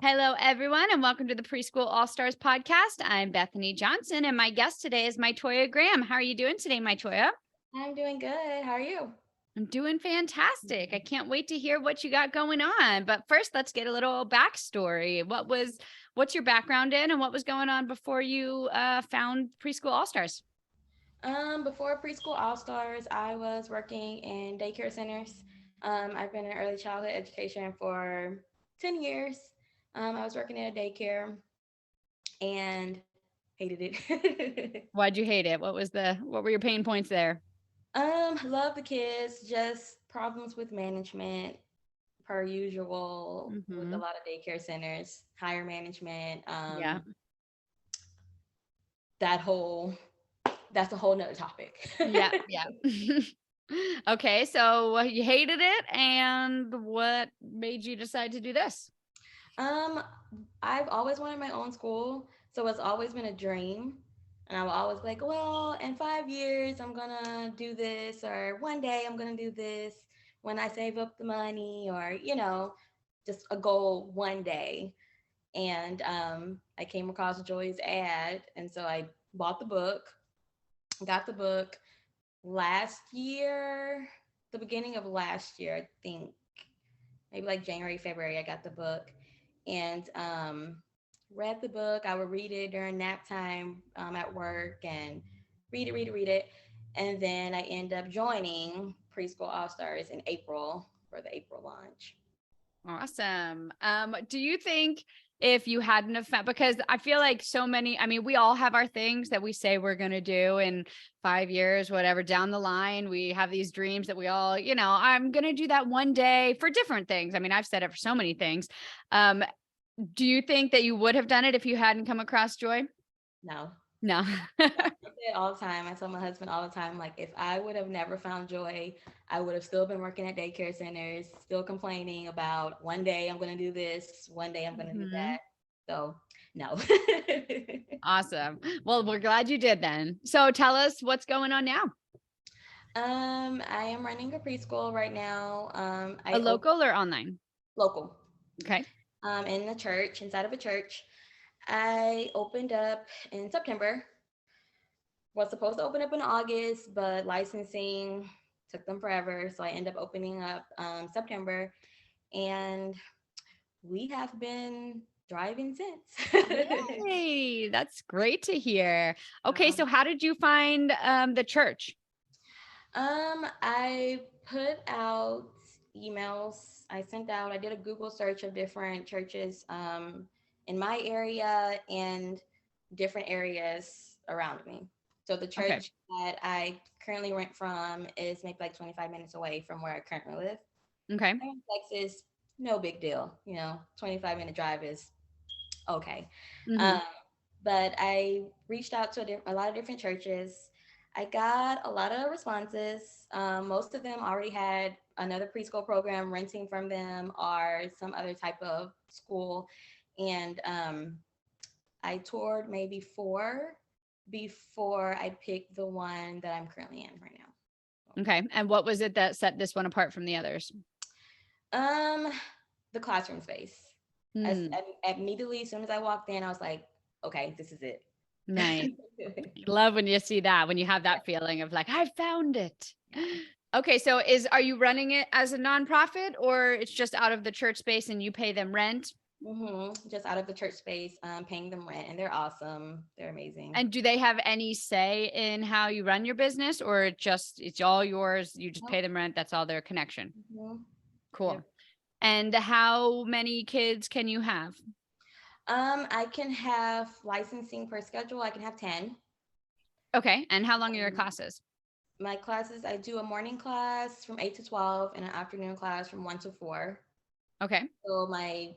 Hello, everyone, and welcome to the Preschool All-Stars podcast. I'm Bethany Johnson, and my guest today is MyToia Graham. How are you doing today, MyToia? I'm doing good. How are you? I'm doing fantastic. I can't wait to hear what you got going on. But first, let's get a little backstory. What's your background in, and what was going on before you found Preschool All-Stars? Before Preschool All Stars, I was working in daycare centers. I've been in early childhood education for 10 years. I was working in a daycare and hated it. Why'd you hate it? What were your pain points there? Love the kids, just problems with management per usual with a Hmm. lot of daycare centers, higher management, Yeah. that whole that's a whole nother topic. Yeah. Yeah. Okay, so you hated it, and what made you decide to do this? Um, I've always wanted my own school, so it's always been a dream. And I will always be like, well, in 5 years, I'm gonna do this, or one day I'm gonna do this when I save up the money, or, just a goal one day. And I came across Joy's ad, and so I bought the book, got the book last year, the beginning of last year, I think, maybe like January, February, I got the book and read the book. I would read it during nap time at work and read it. And then I end up joining Preschool All Stars in April for the April launch. Awesome. Do you think if you hadn't have found, because I feel like so many, I mean, we all have our things that we say we're going to do in 5 years, whatever, down the line. We have these dreams that we all, I'm going to do that one day for different things. I mean, I've said it for so many things. Um, do you think that you would have done it if you hadn't come across Joy? No, No. I say it all the time. I tell my husband all the time, like, if I would have never found joy, I would have still been working at daycare centers, still complaining about one day I'm going to do this, one day I'm going to do Mhm. that. So, no. Awesome. Well, we're glad you did then. So tell us what's going on now. I am running a preschool right now. A I local or online? local, Okay. in the church, inside of a church. I opened up in September. Was supposed to open up in August, but licensing took them forever. So I ended up opening up September, and we have been driving since. Yay, that's great to hear. Okay, um, so how did you find the church? I put out emails. I did a Google search of different churches in my area and different areas around me. So the Okay. church that I currently rent from is maybe like 25 minutes away from where I currently live. Okay. I'm in Texas, no big deal. 25-minute drive is okay. Hmm. Um, but I reached out to a lot of different churches. I got a lot of responses. Most of them already had another preschool program renting from them or some other type of school. And I toured maybe four before I picked the one that I'm currently in right now. Okay. And what was it that set this one apart from the others? Um, the classroom space. Hmm. Immediately, as soon as I walked in, I was like, okay, this is it. Nice. Love when you see that, when you have that feeling of like, I found it. Yeah. Okay, so are you running it as a nonprofit, or it's just out of the church space and you pay them rent? Just out of the church space, paying them rent, and they're awesome. They're amazing. And do they have any say in how you run your business, or it's all yours? You just Nope. pay them rent. That's all their connection. Mhm. Cool. Yep. And how many kids can you have? I can have licensing per schedule. I can have 10. Okay. And how long are your Um, classes? my classes, I do a morning class from 8 to 12 and an afternoon class from 1 to 4. Okay. So my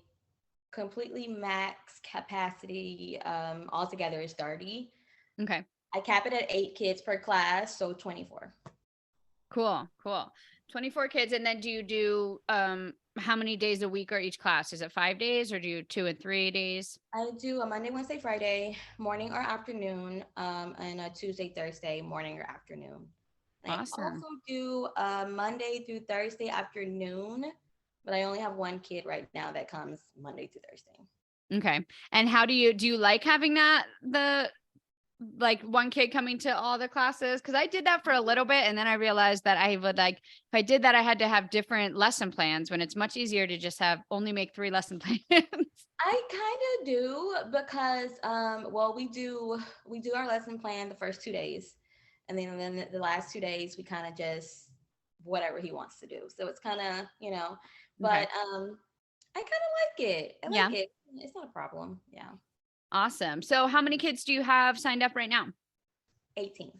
completely max capacity altogether is 30. Okay. I cap it at 8 kids per class, so 24. Cool. Cool. 24 kids. And then do you do how many days a week are each class? Is it 5 days, or do you 2 and 3 days? I do a Monday, Wednesday, Friday, morning or afternoon, and a Tuesday, Thursday, morning or afternoon. I also Awesome. do Monday through Thursday afternoon but I only have one kid right now that comes Monday through Thursday. Okay. And how do you like having that, the like one kid coming to all the classes? Cause I did that for a little bit. And then I realized that I would like, if I did that, I had to have different lesson plans when it's much easier to just have only make 3 lesson plans. I kind of do because well we do our lesson plan the first 2 days, and then the last 2 days we kind of just whatever he wants to do. So it's kind of Okay. but I kind of like it. I Yeah. like it. It's not a problem. Yeah, Awesome. So how many kids do you have signed up right now? 18.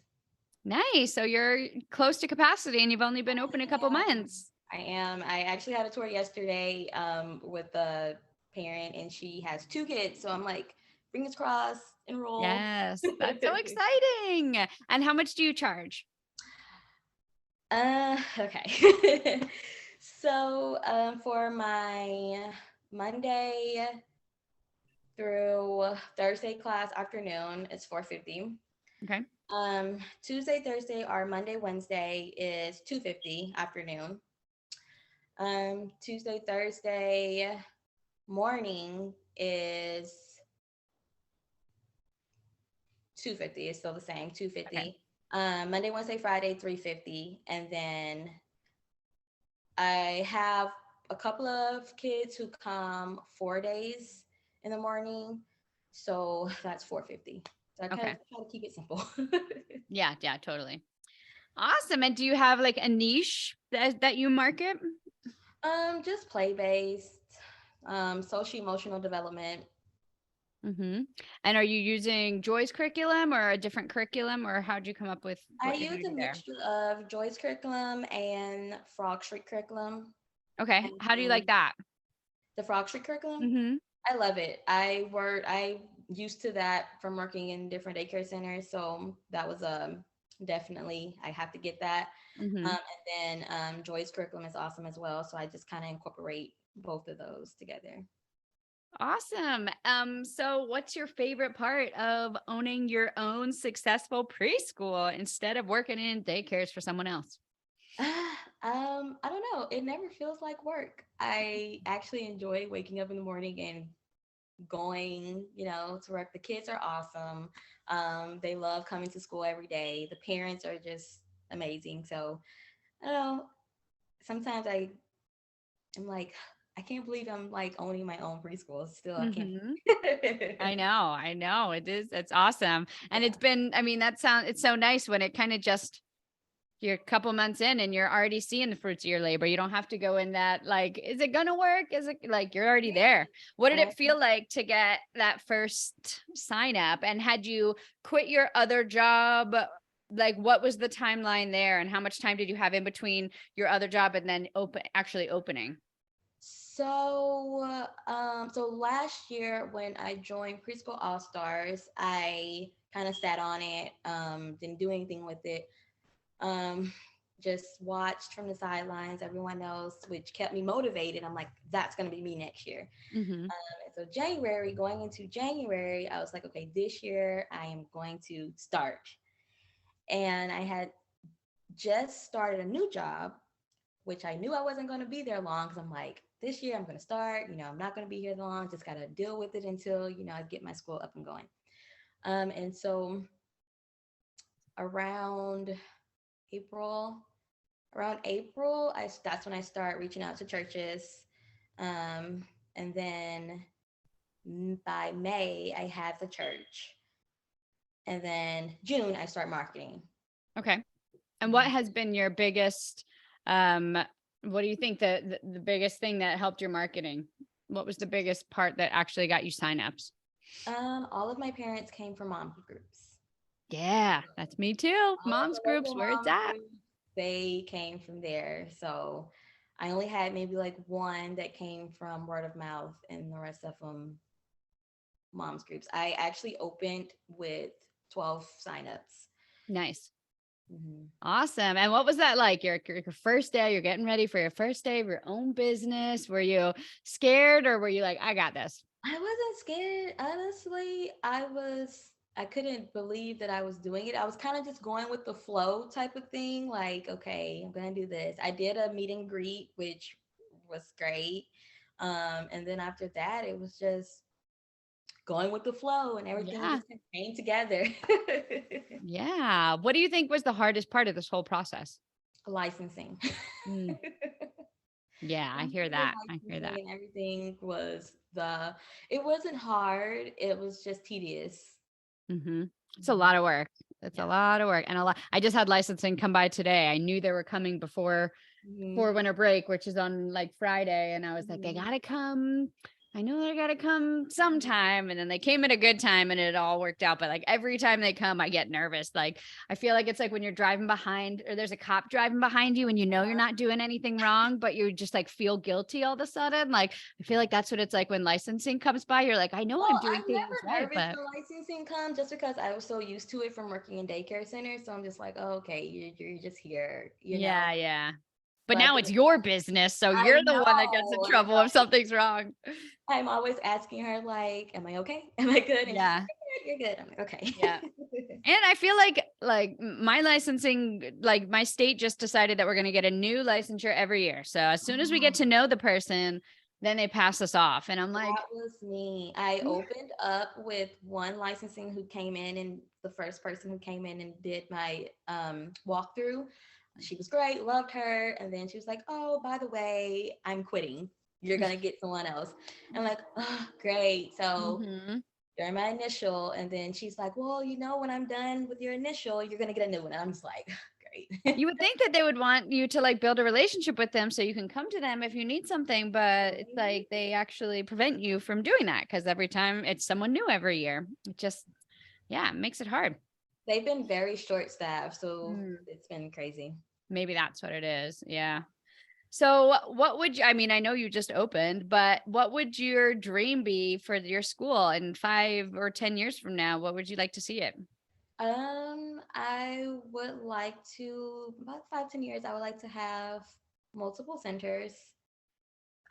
Nice. So you're close to capacity and you've only been open a couple I am. months. I am. I actually had a tour yesterday with a parent, and she has 2 kids. So I'm like, fingers crossed, enroll. Yes. That's so exciting. And how much do you charge? Okay. So for my Monday through Thursday class afternoon, it's 450. Okay. Tuesday, Thursday, or Monday, Wednesday is 250 afternoon. Tuesday, Thursday morning is 250. It's still the same, Okay. 250. Monday, Wednesday, Friday, 350. And then I have a couple of kids who come 4 days in the morning. So that's 450. So I kind Okay. of try to keep it simple. Yeah. Yeah, totally. Awesome. And do you have like a niche that you market? Just play based, social emotional development. Mm-hmm. And are you using Joy's curriculum or a different curriculum, or how'd you come up with I what you're use going to a do there? mixture of Joyce curriculum and Frog Street curriculum. Okay. And How do you like that? the Frog Street curriculum, Mm-hmm. I love it. I used to that from working in different daycare centers, so that was definitely I have to get that. Mm-hmm. And then Joy's curriculum is awesome as well, so I just kind of incorporate both of those together. Awesome. So what's your favorite part of owning your own successful preschool instead of working in daycares for someone else? I don't know. It never feels like work. I actually enjoy waking up in the morning and going, to work. The kids are awesome. They love coming to school every day. The parents are just amazing. So I don't know. Sometimes I'm like, I can't believe I'm like owning my own preschool. Still, I can't. Mm-hmm. I know. It is. It's awesome. And Yeah. it's been, I mean, it's so nice when it kind of just, you're a couple months in and you're already seeing the fruits of your labor. You don't have to go in that, like, is it going to work? Is it like, you're already there. What did I it feel like to get that first sign up? And had you quit your other job? Like, what was the timeline there? And how much time did you have in between your other job and then actually opening? So last year when I joined Preschool All Stars, I kind of sat on it, didn't do anything with it. Um, just watched from the sidelines, everyone else, which kept me motivated. I'm like, that's gonna be me next year. Mm-hmm. And so going into January, I was like, okay, this year I am going to start. And I had just started a new job, which I knew I wasn't going to be there long because I'm like, this year I'm going to start. I'm not going to be here long. Just got to deal with it until, I get my school up and going. And so around April, that's when I start reaching out to churches. And then by May, I had the church. And then June, I start marketing. Okay. And what has been your biggest, um, what do you think the biggest thing that helped your marketing? What was the biggest part that actually got you signups? All of my parents came from mom groups. Yeah, that's me too. All of Moms the groups, local where it's mom at. groups, they came from there. So I only had maybe like one that came from word of mouth, and the rest of them moms groups. I actually opened with 12 signups. Nice. Mm-hmm. Awesome. And what was that like? Your first day, you're getting ready for your first day of your own business. Were you scared or were you like, I got this? I wasn't scared. Honestly, I couldn't believe that I was doing it. I was kind of just going with the flow type of thing. Like, okay, I'm going to do this. I did a meet and greet, which was great. And then after that, it was just going with the flow and everything Yeah. just kind of came together. Yeah. What do you think was the hardest part of this whole process? Licensing. Mm, yeah, I Once hear the that. I hear licensing that. and everything it wasn't hard, it was just tedious. It's a Mhm. lot of work. It's a Yeah. lot of work and a lot. I just had licensing come by today. I knew they were coming before Mhm. winter break, which is on like Friday. And I was like, they Mhm. gotta come. I know they gotta come sometime. And then they came at a good time and it all worked out. But like every time they come, I get nervous. Like I feel like it's like when you're driving behind or there's a cop driving behind you and you know you're not doing anything wrong, but you just like feel guilty all of a sudden. Like I feel like that's what it's like when licensing comes by. You're like, I know I'm Well, doing I'm things never right, nervous but when licensing comes just because I was so used to it from working in daycare centers. So I'm just like, oh, okay, you're just here, you know. yeah, yeah. But But now then it's your business. So I you're the one that gets in know, trouble if something's wrong. I'm always asking her like, "Am I okay? Am I good?" And she's Yeah. like, "You're good." I'm like, "Okay." Yeah. And I feel like my licensing, like my state just decided that we're going to get a new licensure every year. So as soon as we get to know the person, then they pass us off. And I'm like, That was me. I yeah, opened up with one licensing who came in, and the first person who came in and did my walkthrough. She was great, loved her. And then she was like, "Oh, by the way, I'm quitting. You're going to get someone else." I'm like, "Oh, great." So hmm during my initial, and then she's like, "Well, when I'm done with your initial, you're going to get a new one." And I'm just like, great. you would think that they would want you to like build a relationship with them so you can come to them if you need something, but it's like they actually prevent you from doing that because every time it's someone new every year. It just, yeah, it makes it hard. They've been very short staffed, so Mm. it's been crazy. Maybe that's what it is. Yeah. So what would you, I mean, I know you just opened, but what would your dream be for your school in 5 or 10 years from now? What would you like to see it? I would like to, about 5, 10 years, I would like to have multiple centers.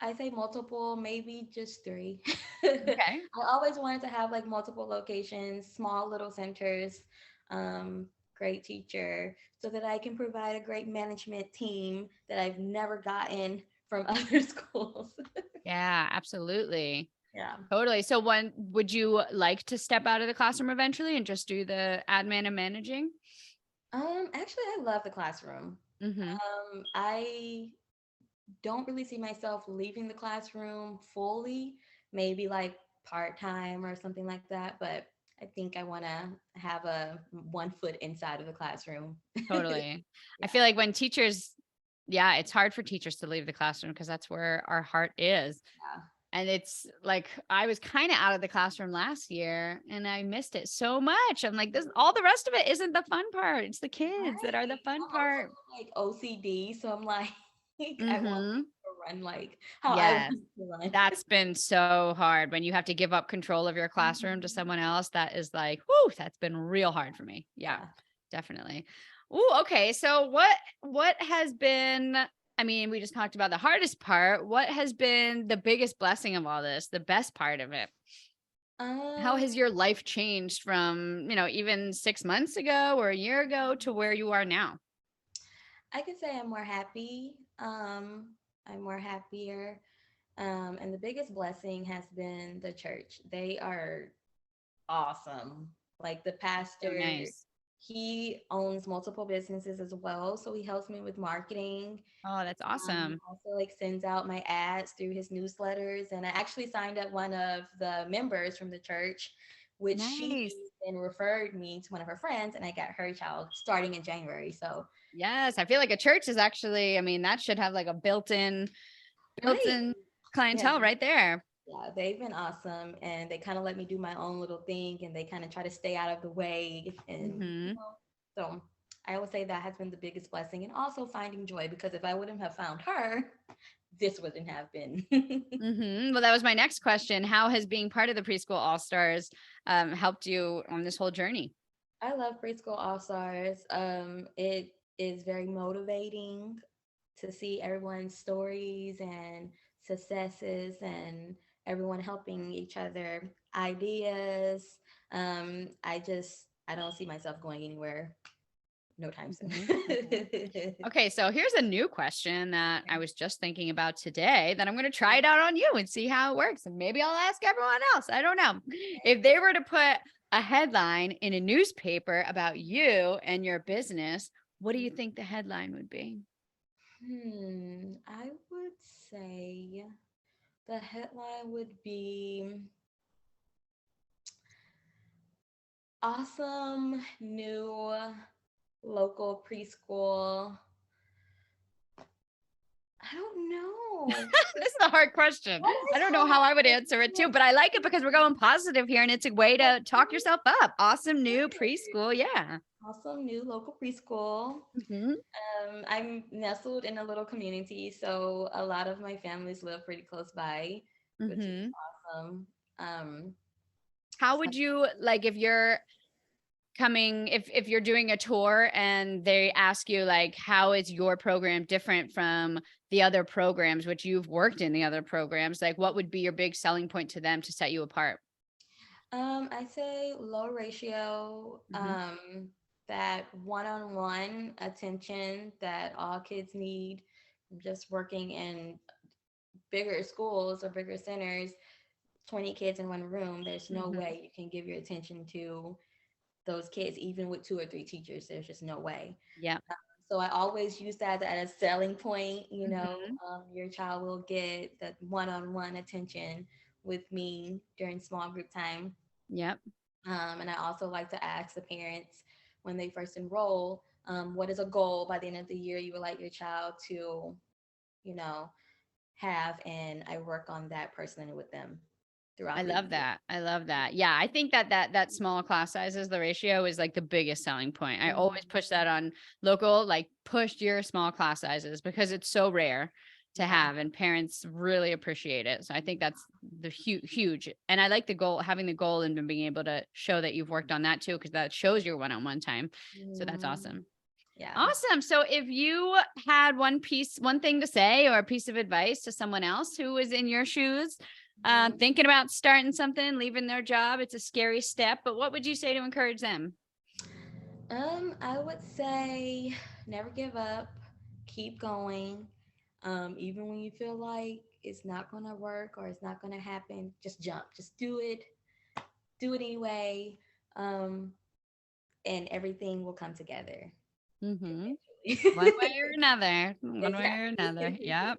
I say multiple, maybe just three. I Okay. always wanted to have like multiple locations, small little centers, um, great teacher, so that I can provide a great management team that I've never gotten from other schools. Yeah, absolutely. Yeah. Totally. So when would you like to step out of the classroom eventually and just do the admin and managing? Actually, I love the classroom. Mm-hmm. I don't really see myself leaving the classroom fully, maybe like part time or something like that. But I think I want to have a one foot inside of the classroom. Totally. I Yeah. feel like when teachers, yeah, it's hard for teachers to leave the classroom because that's where our heart is. Yeah. And it's like I was kind of out of the classroom last year and I missed it so much. I'm like, this all the rest of it isn't the fun part. It's the kids that are the Right. fun I'm also part. like OCD, so I'm like, I want Mm-hmm. things to run like how I want Yes. it to run. That's been so hard when you have to give up control of your classroom to someone else. That is like, whoo, that's been real hard for me. Yeah, Yeah. definitely. Ooh, okay. So what has been, I mean, we just talked about the hardest part. What has been the biggest blessing of all this, the best part of it? How Um, has your life changed from, even 6 months ago or a year ago to where you are now? I can say I'm more happy. I'm more happier. And the biggest blessing has been the church. They are awesome. Like the So pastor, nice. he owns multiple businesses as well. So he helps me with marketing. Oh, that's He awesome. also like sends out my ads through his newsletters. And I actually signed up one of the members from the church, which she Nice. then referred me to one of her friends, and I got her child starting in January. So Yes, I feel like a church is actually, I mean, that should have like a built-in right. built-in Yeah. clientele right there. Yeah, they've been awesome, and they kind of let me do my own little thing, and they kind of try to stay out of the way, and Mhm. so I would say that has been the biggest blessing, and also finding joy, because if I wouldn't have found her, this wouldn't have been. Mhm. Well, that was my next question. How has being part of the Preschool All-Stars helped you on this whole journey? I love Preschool All Stars. It is very motivating to see everyone's stories and successes, and everyone helping each other ideas. I don't see myself going anywhere no time soon. Okay, so here's a new question that I was just thinking about today that I'm going to try it out on you and see how it works. And maybe I'll ask everyone else. I don't know. If they were to put a headline in a newspaper about you and your business, what do you think the headline would be? I would say the headline would be awesome new local preschool. I don't know. This is a hard question. What I is don't know how I would hard? answer it too, but I like it because we're going positive here and it's a way to talk yourself up. Awesome new preschool. Yeah. Awesome new local preschool. Mhm. I'm nestled in a little community, so a lot of my families live pretty close by, which is Mhm. awesome. Um, How so, would you like if you're coming if you're doing a tour and they ask you like how is your program different from the other programs which you've worked in the other programs, like what would be your big selling point to them to set you apart? I say low ratio, Mhm. that one-on-one attention that all kids need. Just working in bigger schools or bigger centers, 20 kids in one room, there's no Mhm. way you can give your attention to those kids, even with 2 or 3 teachers. There's just no way. Yeah. So I always use that as a selling point. Mhm. Your child will get that one-on-one attention with me during small group time. Yep. And I also like to ask the parents when they first enroll, what is a goal by the end of the year you would like your child to, you know, have, and I work on that personally with them I throughout the love year. that. I love that. Yeah, I think that small class sizes, the ratio is like the biggest selling point. I always push that on local, like push your small class sizes because it's so rare to Yeah. have and parents really appreciate it. So I think that's the huge. And I like the goal, having the goal and then being able to show that you've worked on that too, because that shows your one-on-one time. So that's Mhm. awesome. Yeah. Awesome. So if you had one thing to say or a piece of advice to someone else who was in your shoes, Mhm. thinking about starting something, leaving their job, it's a scary step, but what would you say to encourage them? I would say never give up, keep going. Even when you feel like it's not gonna work or it's not gonna happen, just jump, just do it anyway, um, and everything will come together Mm-hmm. One eventually. way or another. One way or another. Exactly. Yep.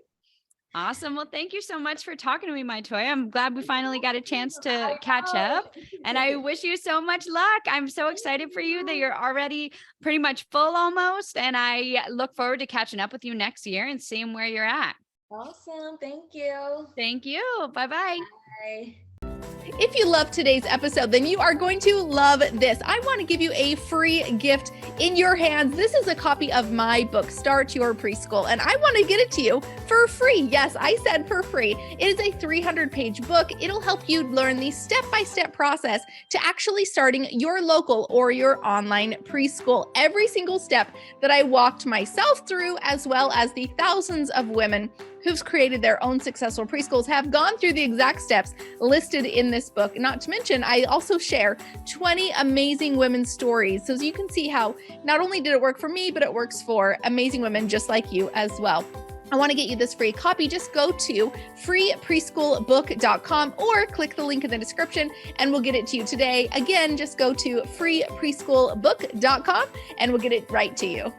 Awesome. Well, thank you so much for talking to me, my toy. I'm glad we finally got a chance to I catch up. And I know. wish you so much luck. I'm so Thank excited for you that you. you're already pretty much full almost. And I look forward to catching up with you next year and seeing where you're at. Awesome. Thank you. Thank you. Bye bye. Bye. If you loved today's episode, then you are going to love this. I want to give you a free gift in your hands. This is a copy of my book, Start Your Preschool, and I want to get it to you for free. Yes, I said for free. It is a 300-page book. It'll help you learn the step-by-step process to actually starting your local or your online preschool. Every single step that I walked myself through, as well as the thousands of women who've created their own successful preschools, have gone through the exact steps listed in this book. Not to mention, I also share 20 amazing women's stories. So you can see how not only did it work for me, but it works for amazing women just like you as well. I want to get you this free copy. Just go to freepreschoolbook.com or click the link in the description and we'll get it to you today. Again, just go to freepreschoolbook.com and we'll get it right to you.